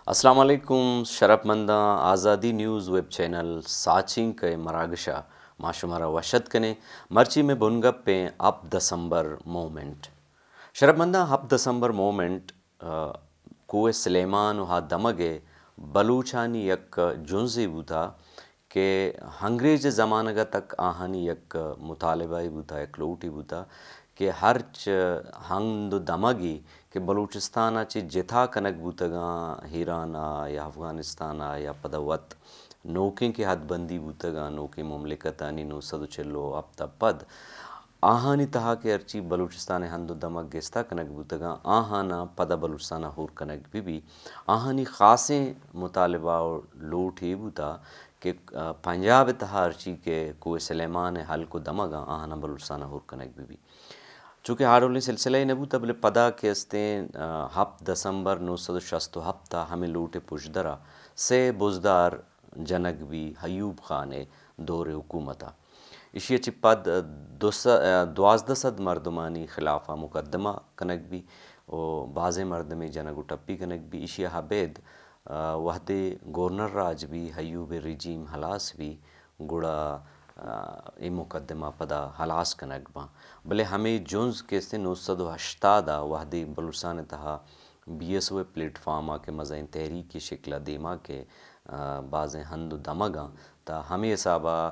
السلام علیکم شرف منداں آزادی نیوز ویب چینل ساچنگ کے مراگشہ ما شمارا وشد کنے مرچی میں بنگپ پہ اب دسمبر مومنٹ شرف منداں اب دسمبر مومنٹ کوہ سلیمان و دمگے بلوچانی یک جنزی بوتا کہ ہنگریز زمانگا تک آہانی یک مطالبہ بوتا یک لوٹی بوتا کہ ہرچ ہند دمگی کہ بلوچستانہ چی جتھا کنک بوتگاں ایرانا یا افغانستانہ یا پدوت نوکیں کے حد بندی بوتگاں نوکیں مملکتانی 940 اب تا پد آہانی تہا کہ ارچی بلوچستان ہند دمگ گستا کنک بوتگاں آہانا پدا بلوچستانہ ہور کنک بھی آہانی خاصیں مطالبہ لوٹ ہی بوتا کہ پنجاب تہا ارچی کے کوہ سلیمان حل کو دمگاں آہانا بلوچستانہ ہور کنک بھی چونکہ ہاڑولی سلسلہ نبوتا بلے پدا کے استیں 7 دسمبر 967 تا ہمیں لوٹے پشدرا سے بزدار جنگ بھی ایوب خان دور حکومتا اشی چی پد 1200 مردمانی خلافہ مقدمہ کنک بھی و بعض مردمی جنگ و ٹپی کنک بھی اشی حبید وحدے گورنر راج بھی ایوب رجیم ہلاس بھی گڑا ای مقدمہ پدا ہلاس کنک باں بلے ہمیں جونز کے سے 980 وحدی بلوچستان تہا BSO پلیٹ فارما کے مزین تحریکی شکل دیما کے بعض ہند دمگاں تا ہمیں حسابہ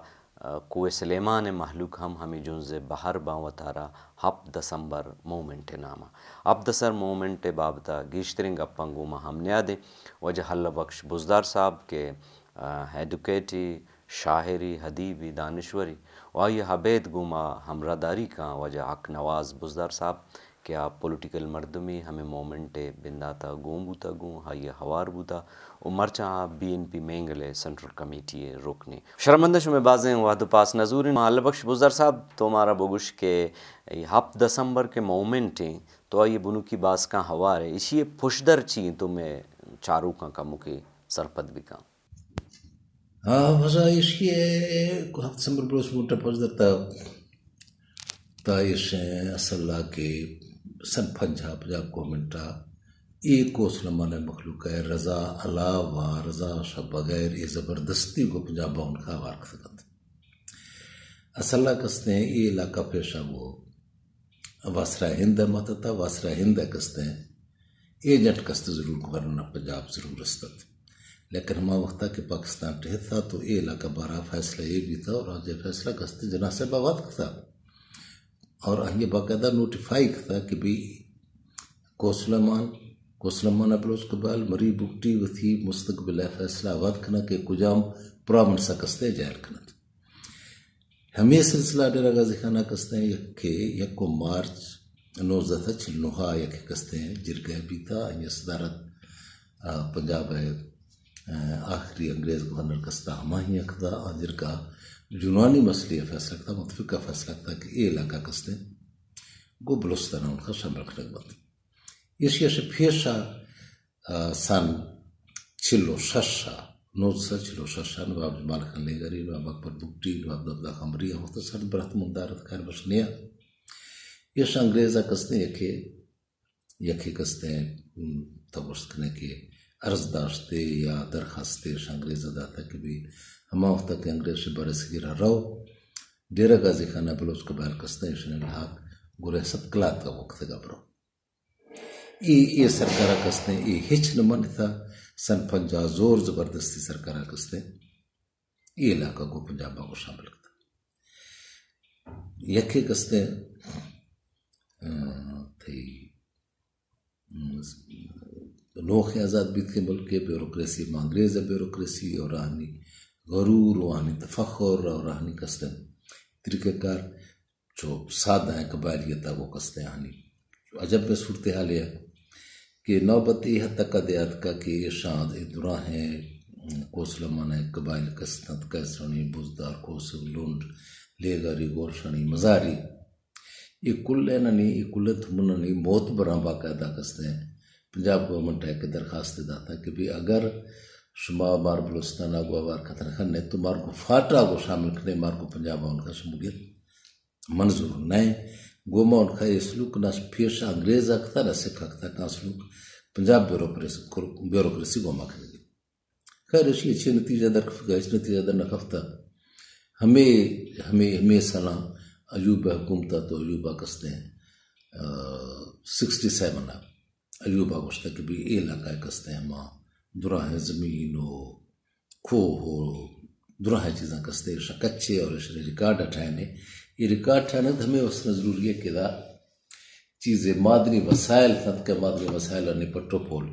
کوہ سلیمان محلوق ہمیں جونز بہر باں و تارا 7 دسمبر مومنٹ نامہ 7 دسمبر مومنٹ بابتا گیشترین گپاں گوما ہم نیادیں وجہ حل بخش بزدار صاحب کے ایڈوکیٹی شاعری حدیبی دانشوری و یہ حبید گوما ہمراہ داری کا وجہ حق نواز بزدار صاحب کیا پولیٹیکل مردمی ہمیں مومنٹ بنداتا گوم بوتا گوں ہائی ہوار بوتا و مرچاں BNP مینگلے سنٹرل کمیٹی رکنی شرمندش میں بازیں وحد پاس نظور حل بخش بزدار صاحب تو ہمارا بگوش کے 7 دسمبر کے مومنٹ ہیں تو یہ بنو کی باس کا ہوار ہے اسی پشدر چیں تو میں چاروں کا کموں کی سرپد بھی کا وزا اسکی 7 دسمبر بروس موٹا پزدتا تائش اصل کے سن پنجاب گورنمنٹا ایک کوسلمان مخلوق ہے رضا علاوہ رضا شب بغیر یہ زبردستی کو پنجاب ان کا وارک سکت اصل کستے ہیں یہ علاقہ پیشہ وہ واسرہ ہند متتا واسرہ ہند کستے ہیں ایجنٹ کستے ضرور گورنر پنجاب ضرور رستت لیکن ہما وقتا کہ پاکستان ٹہت تھا تو یہ علاقہ بارہ فیصلہ یہ بھی تھا اور آج یہ فیصلہ کستے جناح سے بواد تھا اور یہ باقاعدہ نوٹیفائی تھا کہ بھی کوسلمان اپلوس قبال مری بکٹی وتھی مستقبل فیصلہ آباد کنا کہ کجام پرامن سا کستے جائل کنت ہمیں سلسلہ ڈیرہ غازی خانہ کستے ہیں یک کو مارچ 1946 یک کستے ہیں جرگہ بھی تھا یہ صدارت پنجاب ہے آخری انگریز گورنر کستا ہما ہی اکدا آجر کا جنوانی مسئلہ فیصلہ کتا متفقہ فیصلہ کتا کہ یہ علاقہ کستے گو بلوستانہ ان کا شامل کنک بات اسی سے پیشا سن 1946 نواب جمال خان لیگری نواب اکبر بکٹی نواب دبدہ خمری مختصر برحت ممدارت خیر بشنیا یہ انگریزہ کستے یکی کستے تبرست کنے کے عرض داشتے یا درخواستے انگریز داتا کہ بھی ہما وقت کہ انگریز سے برس گرہ رو ڈیرہ غازی خانہ بلوچ قبائل کستے اشن الحاق گرہ ستکلات کا وقت گا برو یہ سرکارہ کستے یہ ہچ نمن تھا سن 50 زور زبردستی سرکارہ کستے یہ علاقہ کو پنجابہ کو شامل کرتا یکے کستے تھی نوخ آزاد بھی تھے ملک کے بیوروکریسی انگریز بیوروکریسی اور راہنی غرور وانی تفخر اور راہنی کستے طریقہ کار جو سادہ ہیں قبائلیتا وہ کستے ہانی عجب میں صورتحال ہے کہ نوبتی حد تک دیات کا کہ یہ شاند ادرا ہیں کوسلمان قبائل کستند کیسرانی بزدار کوسل لونڈ لیگاری گورشانی مزاری یہ کل ننی یہ کل تھمننی موت برا باقاعدہ کستے ہیں پنجاب گورنمنٹ ہے کہ درخواست داتا کہ بھی اگر شما مار بلوستانہ کو آوار خطر خنے تو مار کو فاٹا کو شامل کرنے مار کو پنجاب ان کا شمولیت منظور نہیں گوما ان کا یہ سلوک نہ پیش انگریز اکتا نہ سکھ اکتا کا سلوک پنجاب بیوروکریسی کو مکھ لگی. خیر اسی اچھے نتیجہ در نتیجہ در نکفتہ ہمیں سالہ ایوب حکومتہ تو ایوبہ کستے ہیں 67 ایوبہ گوشتا کہ بھی اے علاقہ کستے ہیں ماں دراہ زمین ہو کھو ہو دراہ چیزاں کستے ہیں کچے اور ریکارڈ اٹھائنے. یہ ریکارڈ اٹھائنے تو ہمیں اس نے ضروری ہے کہ دا چیزیں معدنی وسائل تھا کہ معدنی وسائل اور پٹو پول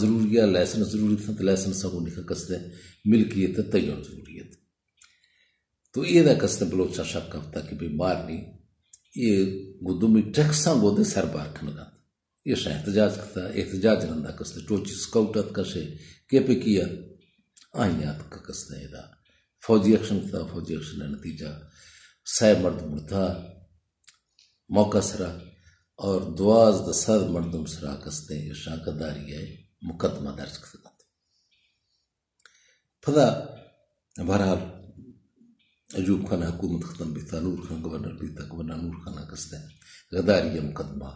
ضروری ہے. لائسنس ضروری تھا تو لائسنس سب نکا کستے ہیں ملکیت تیار ضروریت. تو یہ دا کستے بلوچا شک کفتا کہ بھی مارنی یہ گدومی ٹیکساں گو دے سر بار کھنگا یہ شاہ احتجاج رندہ کستے ٹوچی سکاؤٹت کشے کے پہ کیا آئیات کا کستے ہیں دا فوجی ایکشن تھا. فوجی ایکشن نتیجہ سائے مرد مرتا موقع سرا اور 12 مردم سرا کستے ہیں یہ شاہ داری ہے مقدمہ درج کرتا. پھدا بہرحال ایوب خان حکومت ختم بھی تھا. نور خان گورنر بھی تھا. گورنر نور خان کستے ہیں غداری مقدمہ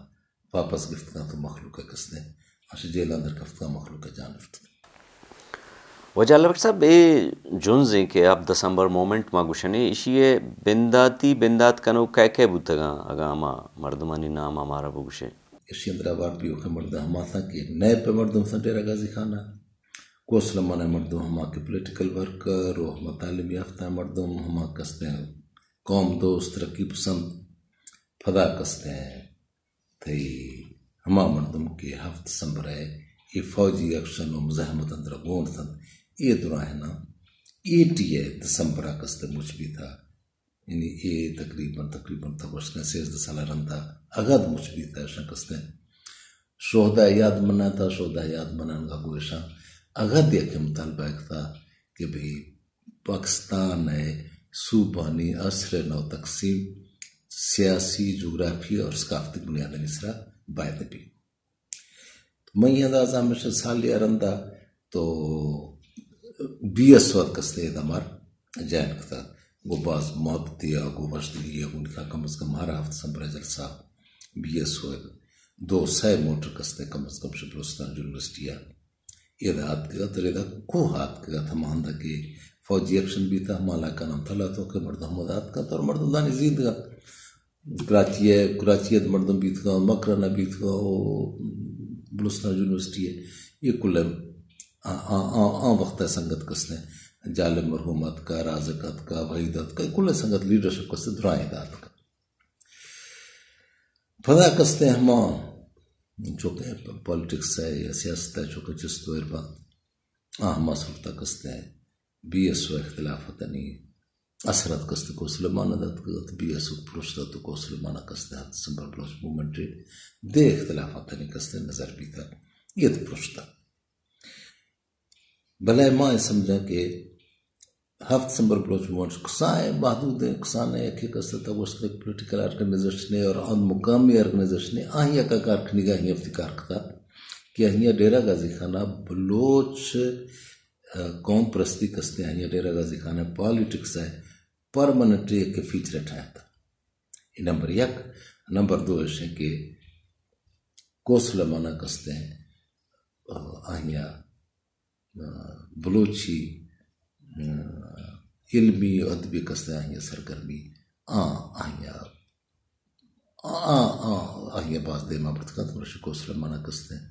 واپس گفتگاں تو مخلوق کستے ہیں اچھا جیل اندر گفتگاں مخلوق جانفت. وجہ اللہ صاحب اے جونزیں کہ آپ دسمبر مومنٹ ما گوشنے اشیے بندات کنو کہ بوتگاں اگا ہما مردمانی نام ہمارا بگوشے اسی اندر آباد بھی اوکے مردہ ہما تھا کہ نئے پہ مردم تھا ڈیرہ غازی خانہ کوسلمانہ مردم ہما کے پولیٹیکل ورکر و ہما تعلیم یافتہ مردم ہما کستے ہیں قوم دوست ترقی پسند پھدا کستے ہیں تھی ہما مردم کے 7 دسمبر ہے یہ فوجی ایکشن و مزاحمت اندر گون تھا. یہ دورہ ہے نا 80 دسمبر کستے مجھ بھی تھا یعنی یہ تقریباً تھا وشکن 16 سالہ رندہ اگد مجھ بھی تھا ایشا کستے شہدہ یاد منا تھا. شہدہ یاد منان گا گوشا اگد یہ کہ مطالبہ ایک تھا کہ بھئی پاکستان ہے صوبانی عصر نو تقسیم سیاسی جغرافی اور ثقافتی بنیادی نسرہ باید بھی. میں یہ اندازہ ہمیشہ سالی ارندہ تو 20 وقت کستے دمار جائن کتا گو باز محبتی گو وشدگی گو نکا کم از کم ہر 7 دسمبر جلسہ 20 ہوئے 2 سائے موٹر کستے کم از کم شبرستان یونیورسٹی یہ دا ہاتھ کے گا ترے دا کو ہاتھ کے گا تھا ماندہ کہ فوجی ایکشن بھی تھا مالا کا نام تھا تو کہ مردم مداد کا تو مردم دانی زید گا کراچی مردم بیت گا مکرانہ بیت گا بلوچستان یونیورسٹی ہے یہ کل آن وقت سنگت کستے جالب مرحومت کا رازقت کا وحیدت کا کل سنگت لیڈرشپ کستے درائیں دات کا پھدا کستے ہما چونکہ پولیٹکس ہے یا سیاست ہے چونکہ جستو اربا ہما صورتہ کستے ہیں 20 اختلافات نہیں اثرات کستے کو سلمانہ دات کا 20 پروشتہ تو کو سلمانہ کستے 7 دسمبر بلوچ مومنٹ دے اختلافات نہیں کستے نظر بھی تھا یہ تو پروشتہ بھلے ماں سمجھا کہ 7 دسمبر بلوچ مومنٹ کسائیں محدود ہیں کسانے ایک کستے تھا وہ اس کے پولیٹیکل آرگنائزیشن اور ان مقامی آرگنائزیشن آہیا کا کارکنی کا ہی افتکار کتا کہ آہیا ڈیرہ غازی خانہ بلوچ قوم پرستی کستے آہیا ڈیرہ غازی خانہ پالیٹکس ہے پرمنٹ ایک فیچر اٹھایا تھا. یہ نمبر 1. نمبر 2 ہے کہ کوسلمانہ کستے ہیں آہیا بلوچی علمی ادبی کستے آہیا سرگرمی آہیا باز دے مابرد کا تو رشی کوسلمانہ کستے ہیں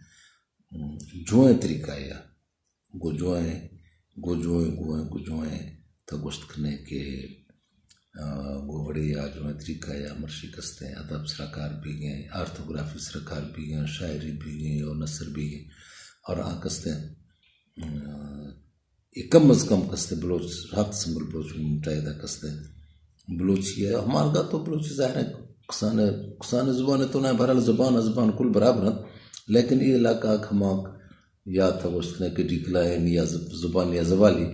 جوئیں طریقہ یا گوجوئیں تا گوشت کھنے کے گوڑی یا جوئیں طریقہ یا مرشی کستے ہیں ادب سرکار بھی گئے آرتھوگرافی سرکار بھی گئے شاعری بھی گئے اور نثر بھی گئے اور کستے ہیں کم از کم کستے بلوچ 7 دسمبر بلوچ متحدہ کستے بلوچی ہے ہمارا گا تو بلوچی ظاہر ہے کسان زبان تو نہ بہرحال زبان کل برابر ہیں لیکن یہ علاقہ ہماک یا تھا وہ اس نے کہ ڈیکلائن یا زبان یا زوالی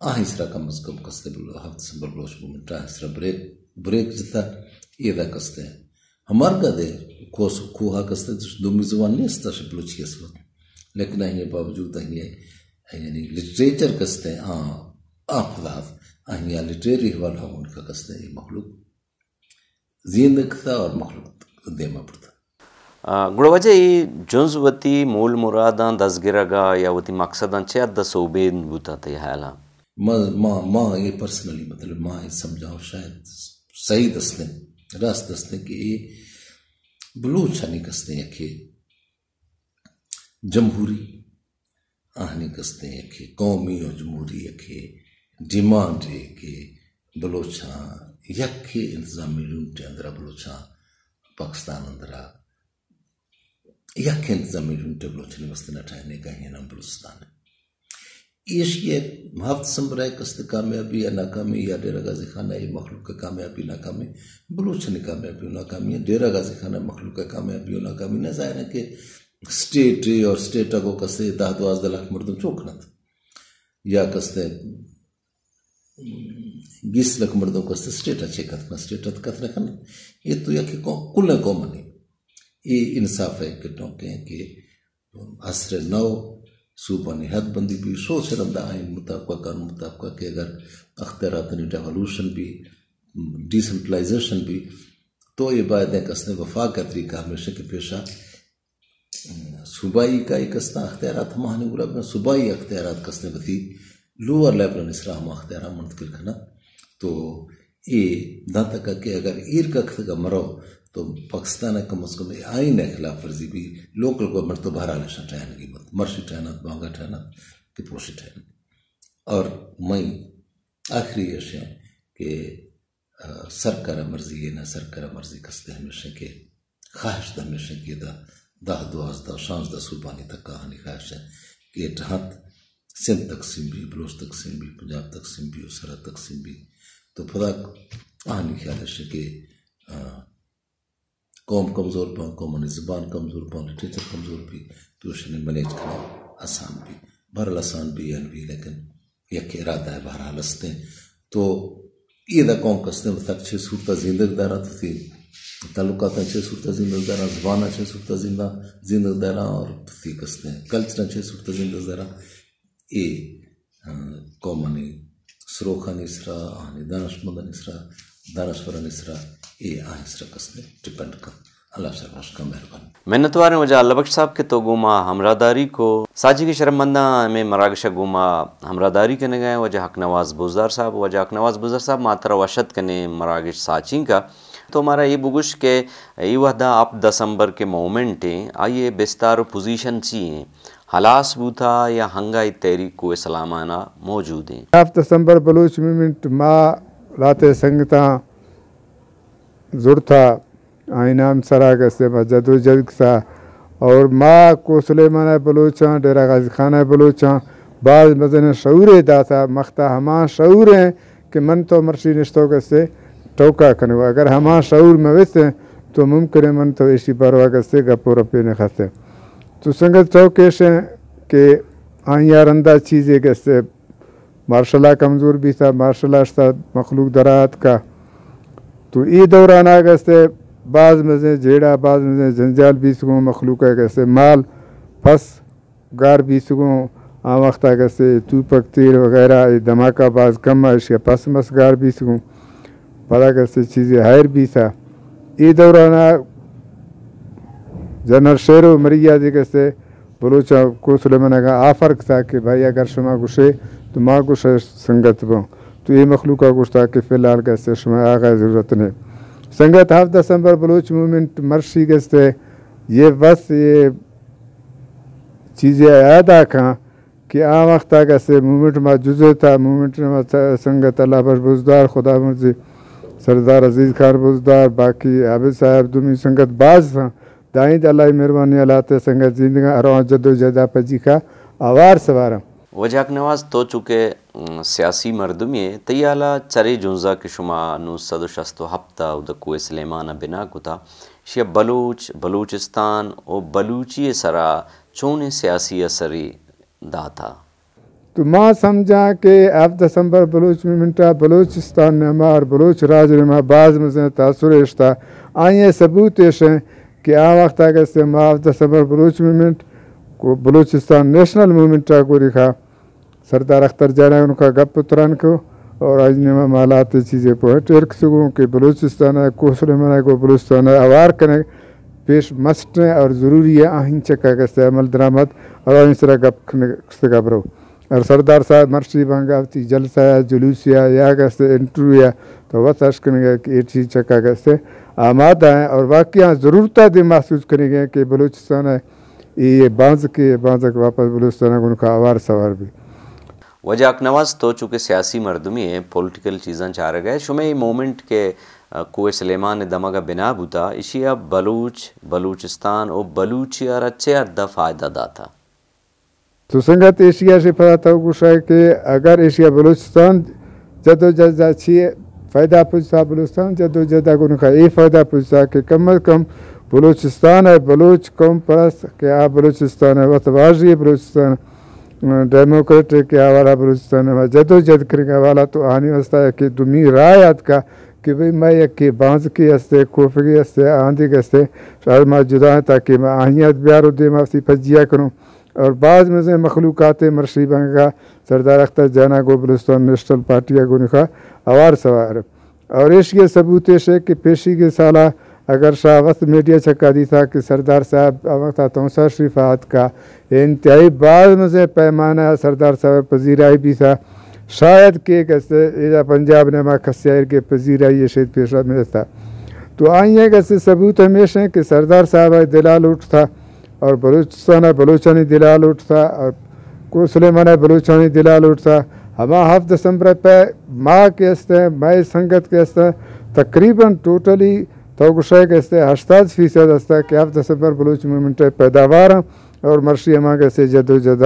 اس طرح کم از کم کستے 7 دسمبر بلوچ مومنٹ اس طرح بریک جتا یہ دا کستے ہیں ہمارا گا دے کوہا کستے دومی زبان نہیں استا شا بلوچی اس وقت لیکن یہ باوجود یعنی لٹریچر کستے ہیں آفداف آہیا لٹریری حوالہ ان کا کستے ہیں مخلوق زیندگ تھا اور مخلوق دیما پڑتا. گڑوجہ ای جنز وتی مول مراداں دزگرگا یا وتی مقصداں چے اد صوبین بوتا تے حالا ماں یہ پرسنلی مطلب ماں یہ سمجھاؤ شاید صحیح دستے راست دستے کہ یہ بلوچ ہنی کستے ہیں کہ جمہوری آہنی کستے ہیں کہ قومی اور جمہوری کہ ڈیمانڈ ہے کہ بلوچاں یک انتظامی یونٹ اندرا بلوچاں پاکستان اندرا یک انتظامی یونٹ بلوچاں وسط نٹھائنے کا ہی نام بلوچستان ہے. یہ ہفت سمبرائے کست کامیابی یا ناکامی یا ڈیرہ غازی خانہ یہ مخلوق کا کامیابی ناکامی بلوچانی کامیابی و ناکامی ہے. ڈیرہ غازی خانہ مخلوق کا کامیابی و ناکامی نہ ظاہر ہے کہ اسٹیٹ اور اسٹیٹ کو کستے 10-12 لاکھ مردم چوکنت یا کستے 20 لاکھ مردم کستے اسٹیٹ اچھے کتنا اسٹیٹ کتنا کھنا یہ تو یا کہ کل قوم نہیں. یہ انصاف ہے کہ ٹونکیں کہ عصر نو صوبانی حد بندی بھی سوچ رمدہ آئین مطابقہ قانون مطابقہ کہ اگر اختیاراتنی ڈیولوشن بھی ڈیسنٹرلائزیشن بھی تو یہ باید ہے کسنے وفاق کا طریقہ ہمیشہ کے پیشہ صوبائی کا ایک کسنا اختیارات ہمانی گراب میں صوبائی اختیارات کسنے بتی لوور لیبل نسرا ہم اختیارات منتقل کھنا تو یہ داں تک کہ اگر ایر کا مرو تو پاکستان کم از کم آئین خلاف ورزی بھی لوکل گورنمنٹ تو بہرحال نشان ٹھہرنے کی بات مرشی ٹھہرنا بانگا ٹھہرنا کہ پوشی ٹھہرنا. اور میں آخری یہ ہے کہ سرکار مرضی ہے نہ سرکار مرضی کستے ہمیشہ کے خواہش دا ہمیشہ کی 10-12 صوبانی تک کہانی خواہش ہے کہ جہاں سندھ تقسیم بھی بلوچ تقسیم بھی پنجاب تقسیم بھی اور سرحد تقسیم بھی تو خدا آہنی خیال ہے کہ قوم کمزور پاؤں قومانی زبان کمزور پاؤں لٹریچر کمزور بھی تو اسے مینیج کرنا آسان بھی بہرحال آسان بھی یا بھی لیکن یک ارادہ ہے بہرحال ہستے تو یہ دا قوم کستے تک 6 صورتہ زندگ دارہ تھی تعلقات 6 صورتہ زندگ دارہ زبانہ 6 صورتہ زندگ دارہ اور تھی کستے کلچرہ 6 صورتہ زندگ دارہ یہ قومانی سروخانی اسرا آہنی دانشمندان اسرا دانشوران اسرا یہ آہیں اسرا کسنے ڈپینڈ کر اللہ سے باش کا مہربانی. محنتوار وجہ اللہ بخش صاحب کے تو گوما ہمراہداری کو ساجی کے شرمندہ میں مراگشہ گوما ہمراہداری کرنے گئے وجہ حق نواز بزدار صاحب وجہ حق نواز بزدار صاحب ماترہ وشد کرنے مراگش ساچین کا تو ہمارا یہ بگوش کہ یہ وحدہ آپ دسمبر کے مومنٹ ہیں آئیے بستار و پوزیشن چیئیں حلاس بوتا یا ہنگائی تحریک کو سلامانہ موجود ہیں. 7 دسمبر بلوچ موومنٹ ماں راتے سنگتا زر تھا آئینام سرا کسے جد و جد سا اور ماں کو سلیمانہ بلوچاں ڈیرہ غازی خانہ بلوچاں بعض مزن شعور دا تھا مختہ ہما شعور ہیں کہ من تو مرشی نشتوں کسے ٹوکا کنو اگر ہما شعور میں ویسے تو ممکن ہے من تو ایسی پرواہ کسے گپو رپے نے خسے تو سنگت چوکیش ہیں کہ آئیاں رندہ چیزیں کسے مارشاء اللہ کمزور بھی تھا مارشاء اللہ تھا مخلوق درات کا تو ای دوران آگا سے بعض مزے جیڑا بعض مزے جنجال بھی سکوں مخلوق ہے کیسے مال پس گار بھی سکوں آم وقت آگا سے تو پک تیر وغیرہ دھماکہ بعض کم ہے اس کے پس مس گار بھی سکوں پتہ کیسے چیزیں ہائر بھی تھا. ای دوران جنرل شیرو مریا دی کیسے بلوچا کو سلیمانہ کا آفرق تھا کہ بھائی اگر شما گوشے تو ماں گوشے سنگت بوں تو یہ مخلوقہ گوشت تھا کہ فی الحال کیسے شما آغا ضرورت نہیں سنگت 7 دسمبر بلوچ موومنٹ مرشی کیسے یہ بس یہ چیزیں ادا کھاں کہ آ وقت کیسے موومنٹ میں جزے تھا موومنٹ میں سنگت اللہ بخش بزدار خدا مرضی سردار عزیز خان بزدار باقی عابد صاحب دومی سنگت بعض تھا دائیں اللہ مہربانی اللہ سنگت زندگاں ارواں جد و جہد پجی کا آوار سوارا. وجہ حق نواز تو چکے سیاسی مردمی تیالا چرے جنزا کے شما 967 ادکو سلیمانہ بنا کتا شیع بلوچستان و بلوچی سرا چون سیاسی اثری داتا تو ماں سمجھا کہ 7 دسمبر بلوچ موومنٹا بلوچستان نما اور بلوچ راج نما بعض مزیں تاثر اشتا آئیں ثبوت ہیں کہ آ وقت آگے سے 7 دسمبر بلوچ موومنٹ کو بلوچستان نیشنل موومنٹا کو رکھا سردار اختر جانا ان کا گپ تران کو اور آج نما مالات چیزیں پہ ٹرک سکوں کہ بلوچستان ہے کو سلیمانہ کو بلوچستان ہے آوار کرنے پیش مست اور ضروری ہے آہن چکا کستے عمل درآمد اور آہن سرا گپ کستے گبرو اور سردار صاحب مرشی بانگاوتی جلسہ یا جلوس یا کستے انٹرویو تو وہ ترش کریں گے کہ یہ چیز چکا کستے آمادہ ہیں اور واقعہ ضرورتہ دے محسوس کریں گے کہ بلوچستان ہے یہ بانز کے واپس بلوچستان کو ان کا آوار سوار بھی وجہ اکنواز تو چونکہ سیاسی مردمی ہے پولیٹیکل چیزاں چاہ رہے گئے شمع یہ مومنٹ کے کوئے سلیمان دماغا بنا بوتا اشیا بلوچستان اور بلوچی اور اچھے ادھا فائدہ داتا تو سنگت ایشیا سے پتا تھا کچھ ہے کہ اگر ایشیا بلوچستان جدوجہد اچھی فائدہ پوچھتا بلوچستان جدوجہد کو ان کا یہ فائدہ پوچھتا کہ کم از کم بلوچستان ہے بلوچ قوم پرست کہ آپ بلوچستان ہے وطواجی بلوچستان ڈیموکریٹک کے حوالہ بلوچستان ہے جدوجہد کرنے کا حوالہ تو آنی وستا ہے کہ دمی رایت کا کہ بھئی میں یکی بانز کی ہستے کوفگی ہستے آندھی کے ہستے شاید میں جدا ہیں تاکہ میں آہنیت بیارو دے میں اسی پجیا کروں اور بعض میں سے مخلوقات مرشی بانگ کا سردار اختر جانا گو بلوچستان نیشنل پارٹی کو نکھا اوار سوار اور اس کے ثبوت ہے کہ پیشی کے سالہ اگر شاہ وقت میڈیا چکا دی تھا کہ سردار صاحب وقت تونسا شریفات کا انتہائی بعض میں سے پیمانہ سردار صاحب پذیرائی بھی تھا شاید کہ کیسے پنجاب نے ماں کسیر کے پذیرائی یہ شہید پیشہ میں تھا تو آئیے کیسے ثبوت ہمیشہ ہیں کہ سردار صاحب دلال اٹھ تھا اور بلوچستان بلوچانی دلال اٹھ تھا اور کو سلیمان بلوچانی دلال اٹھ تھا ہما 7 دسمبر پہ ماں کے ہستے مائی سنگت کے ہستے تقریباً ٹوٹلی توگشے کے ہستے 80% ہستا کہ 7 دسمبر بلوچ مومنٹ پیداوار ہیں اور مرشی ہما کیسے جدوجہد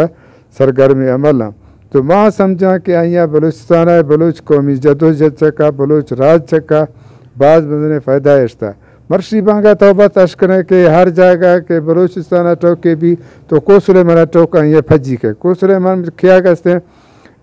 سرگرمی عمل ہیں تو ماں سمجھا کہ آئیاں بلوچستان ہے بلوچ قومی جدوجہد چکا بلوچ راج چکا بعض بندنے فائدہ اشتا مرشی بانگا توبہ تشکرے کہ ہر جگہ کہ بلوچستان ٹوکے بھی تو کو سلیمان ٹوکا یہ پھجی کے کو سلیمان کیا کہتے ہیں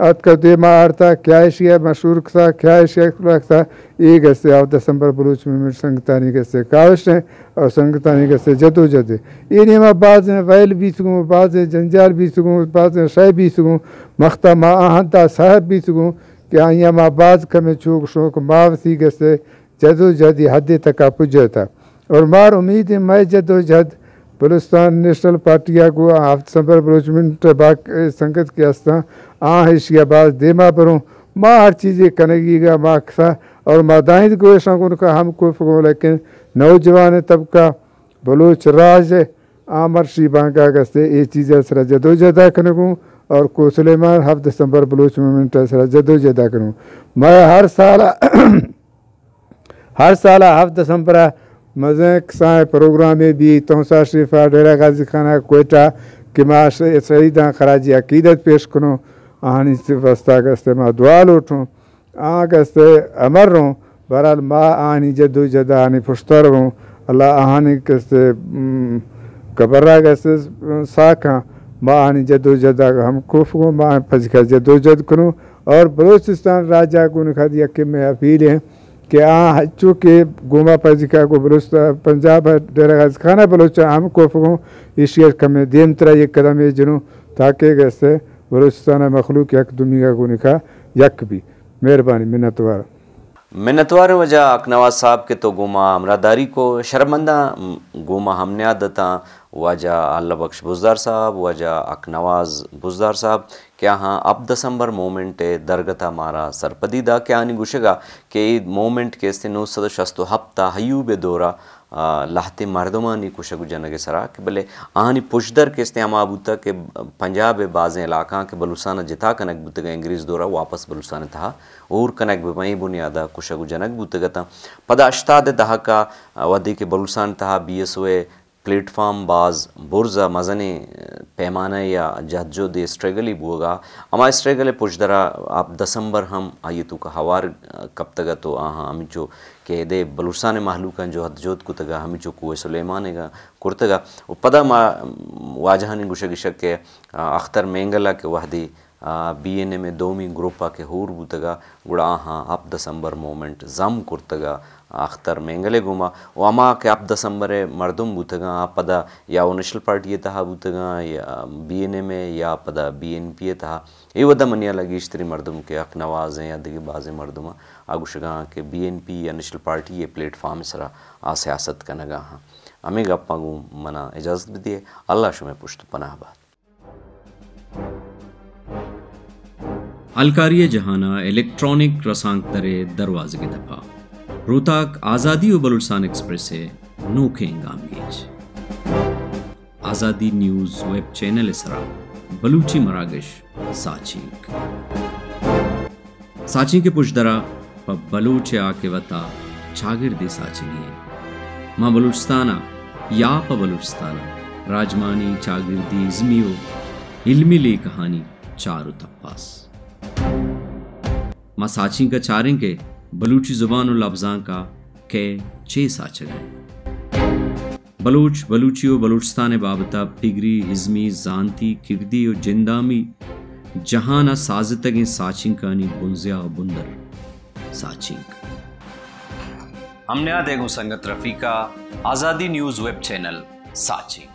ات کا دے ماہ آرتا کیا اشیاء مشہور تھا کیا اشیاء تھا یہ کہتے 7 دسمبر بلوچ میں سنگتانی کہتے کاوش ہیں اور سنگتانی کہتے جدوجہد ہے انہیں میں بعض ہیں ویل بھی سکوں بعض ہیں جنجال بھی سکوں بعض ہیں شے بھی سکوں مختہ ماں آہنتا صاحب بھی سکوں کہ آئیاں ماں بعض کمیں چوک شوک ماوسی کہتے جدوجہد حد تک پجا تھا اور مار امید ہے میں جدوجہد بلوچستان نیشنل پارٹیا کو 7 دسمبر بلوچمنٹ باق سنگت کے ہستا ایشیا بعض دیما بروں ماں ہر چیزیں کنگی گا ماں کسا اور ماں دائند کو ایسا کا ہم کو فکوں لیکن نوجوان طبقہ بلوچ راج مرشی بانگا کستے یہ چیزیں سر جدوجہد کنگوں اور کو سلیمان 7 دسمبر بلوچ مومنٹ سر جدوجہد کروں میں ہر سال 7 دسمبر مزے کسائیں پروگرام میں بھی تونسا شریفہ ڈیرہ غازی خانہ کوئٹہ کہ میں شہیداں خراجی عقیدت پیش کروں آہنی سے وسطہ کستے میں دعا لوٹوں کستے امر رہوں بہرحال ماں آہنی جدوجہد آہنی پشتر رہوں اللہ آہنی کستے قبرہ کستے ساکھاں ماں آہنی جدوجہد ہم کوفگوں ماں پھجکا جدوجہد کروں اور بلوچستان راجہ کو نکھا دیا کہ میں اپیل ہیں کہ چونکہ گوما پذکا کو بلوچستان پنجاب ڈیرہ غازی خانہ بلوچستان ہم کوفگوں اشیاء کمیں دیم طرح یہ قدم یہ جنوں تاکہ کیسے بلوچستان مخلوق یک دنیا کو نکھا یک بھی مہربانی منتوار وجہ اکنواز صاحب کے تو گوما امراداری کو شرمندہ گوما ہم نے عادتاں وجہ اللہ بخش بزدار صاحب وجہ اکنواز بزدار صاحب کیا ہاں 7 دسمبر مومنٹ درگتا مارا سرپدی دا کیا آنی گوشے گا کہ مومنٹ کے استے 967 حیوب دورہ لہتے مردمانی کشگو جنگ سرا کہ بلے آہنی پشدر کے استے ہم آبوتا کہ پنجاب بعضیں علاقہ کے بلوچستان جتا کنک بوتا گا انگریز دورہ واپس بلوچستان تھا اور کنک بمائی بنیادہ کشگو جنگ بوتا گا تھا پدا 80 دہکا ودی کے بلوچستان تھا BSO پلیٹ فارم باز برزا مزنے پیمانہ یا جہجو دے اسٹریگلی بوگا اما اسٹریگل پشدرا 7 دسمبر ہم آئیے تو کا ہوار کب تگا تو ہمیں جو کہ دے بلوچستان محلوکاں جو حدجوت کو تگا ہمیں جو کوئے سلیمان گا کرتگا و پدا ما واجہانی گوشگشک کے اختر مینگلہ کے وحدی BNA میں دومی گروپا کے ہور بوتگا گڑا 7 دسمبر مومنٹ زم کرتگا اختر مینگلے گوما و اما کہ 7 دسمبر مردم بوتگا پدا یا وہ نیشنل پارٹی تہا بوتگا یا BNA میں یا پدا BNP تہا یہ ودا منیا لگی اشتری مردم کے اکنواز ہیں یا دیگی بعض مردم آگوشگاں کہ BNP یا نیشنل پارٹی یہ پلیٹ فارم سرا سیاست کا نگا ہاں ہمیں گپا گوں منا اجازت بھی دیے اللہ شمیں پشت پناہ بات. الکاریہ جہانہ الیکٹرانک رسانک ترے دروازے کے دفعہ روتاک آزادی و بلوچستان ایکسپریس ہے نوکھے انگام گیج. آزادی نیوز ویب چینل اسرا بلوچی مراگش ساچینک کے پشت درا پا بلوچ آکے وطا چاگردی ساچنی ہے ماں بلوچستانہ یا پا بلوچستانہ راجمانی چاگردی ازمیو علمی لی کہانی چارو تپاس ماں ساچین کا چاریں کے بلوچی زبان و لفظاں کا کہ چھ ساچ گئے. بلوچی و بلوچستان بابتا پگری ہزمی زانتی کردی و جندامی جہانا سازتگیں ساچین کانی بنزیا و بندر ساچین. ہم نے آدھے گو سنگت رفیقہ آزادی نیوز ویب چینل ساچین.